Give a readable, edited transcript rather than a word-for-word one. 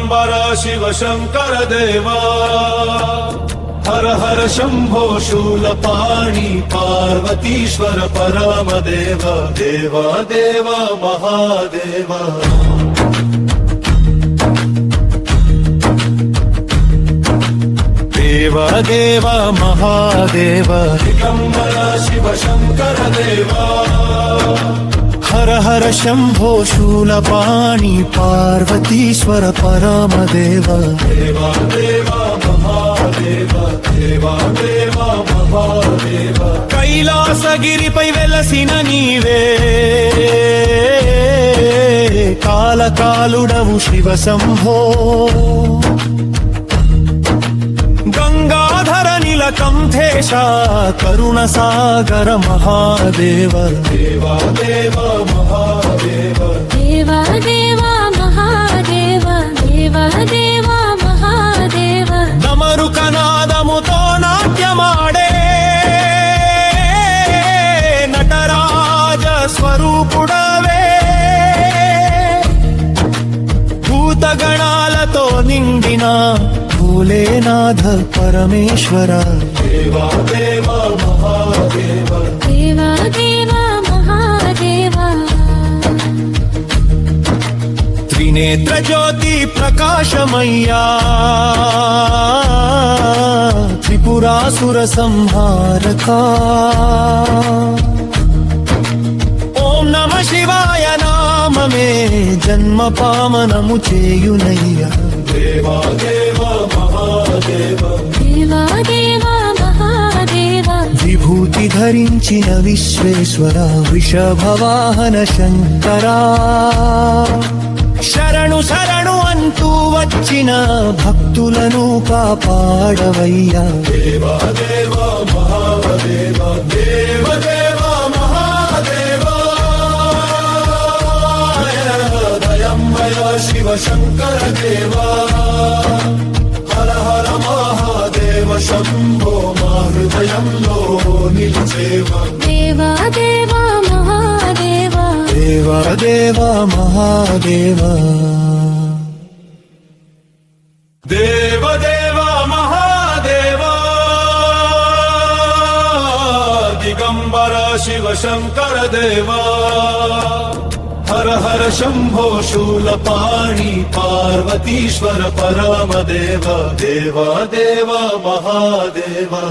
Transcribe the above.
दिगंबर शिव शंकर देवा हर हर शंभो शूलपाणि पार्वतीश्वर परमदेव देवा देवा महादेवा देवा देवा महादेव दिगंबर शिव शंकर देवा हर हर शंभो शूलपाणि पार्वतीश्वर परमदेव देवा देवा महादेव देवा देवा महादेव कैलासगिरिपै वेलसिन नीवे कालकालुडवु शिव शंभो गंगाधर नीलकंठेश करुण सागर महादेव देवा देवा महादेव देवा देवा महादेव देवा देवा महादेव डमरुकनादमुतो नाट्यमाडे नटराज स्वरूपुडवे भूतगणालतो निंडिन भोलेनाथ परमेश्वर देवा देवा महादेव देवा देवा महादेव त्रिनेत्र ज्योति प्रकाशमय्या त्रिपुरासुर संहारका ओम नमः शिवाय नाम में जन्म पावनमु चेयुनय्या देवा देवा महादेव देवा देवा महादेव विभूति धरिंచిన విశ్వేశ్వర వృషభవాహన శంకరా శరణు శరణు అంటూ వచ్చిన భక్తులను కాపాడవయ్యా దేవా దేవా మహాదేవ దేవ దేవా మహాదేవ దయమయ శివ శంకర దేవా హర హర మహాదేవ శంభో మా హృదయంలో నిలిచేవ देवा देवा महादेव దేవ దేవ మహాదేవ దేవ దేవ మహాదేవ దిగంబర శివ శంకర దేవా हर हर शंभो शूलपाणि पार्वतीश्वर परमदेव देवा देवा महादेवा